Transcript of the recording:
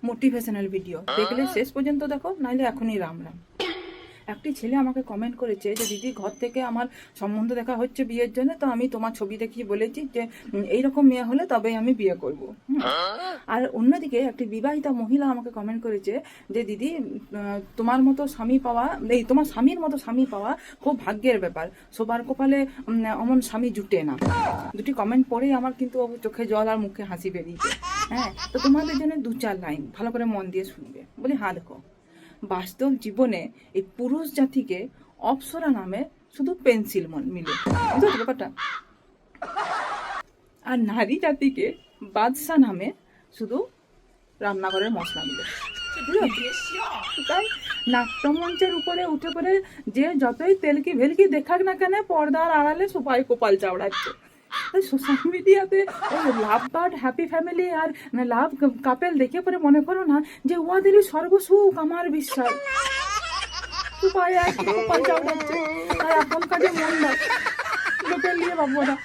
Motivational video, দেখলে শেষ পর্যন্ত দেখো, নাইলে এখনই রাম রাম। একটি ছেলে আমাকে কমেন্ট করেছে যে দিদি, ঘর থেকে আমার সম্বন্ধ দেখা হচ্ছে বিয়ের জন্য, তো আমি তোমার ছবি দেখিয়ে বলেছি যে এইরকম মেয়ে হলে তবে আমি বিয়ে করব। আর অন্যদিকে একটি বিবাহিতা মহিলা আমাকে কমেন্ট করেছে যে দিদি, তোমার মতো স্বামী পাওয়া, এই তোমার স্বামীর মতো স্বামী পাওয়া খুব ভাগ্যের ব্যাপার, সবার কপালে অমন স্বামী জুটে না। দুটি কমেন্ট পরেই আমার কিন্তু চোখে জল আর মুখে হাসি বেরিয়েছে। হ্যাঁ, তো তোমাদের জন্য 2-4 লাইন ভালো করে মন দিয়ে শুনবে। বলি হ্যাঁ, দেখো, বাস্তব জীবনে এই পুরুষ জাতিকে অপ্সরা নামে শুধু পেন্সিল মিলে, বুঝতে ব্যাপারটা, আর নারী জাতিকে বাদশা নামে শুধু রান্নাঘরের মশলা মিলে। তাই নাট্যমঞ্চের উপরে উঠে পড়ে যে যতই তেলকি ভেলকি দেখাক না কেন, পর্দার আড়ালে সবাই কপাল চাওড়াচ্ছে। সোশ্যাল মিডিয়াতে ওই লাভ বার্ড, হ্যাপি ফ্যামিলি আর লাভ কাপেল দেখে পরে মনে করো না যে ওদেরই সর্বসুখ, আমার বিশ্বাস সবাই এক কপাল চাওড়াচ্ছে। আর এখন কাজে মন দাও, লোকের নিয়ে ভাববো না।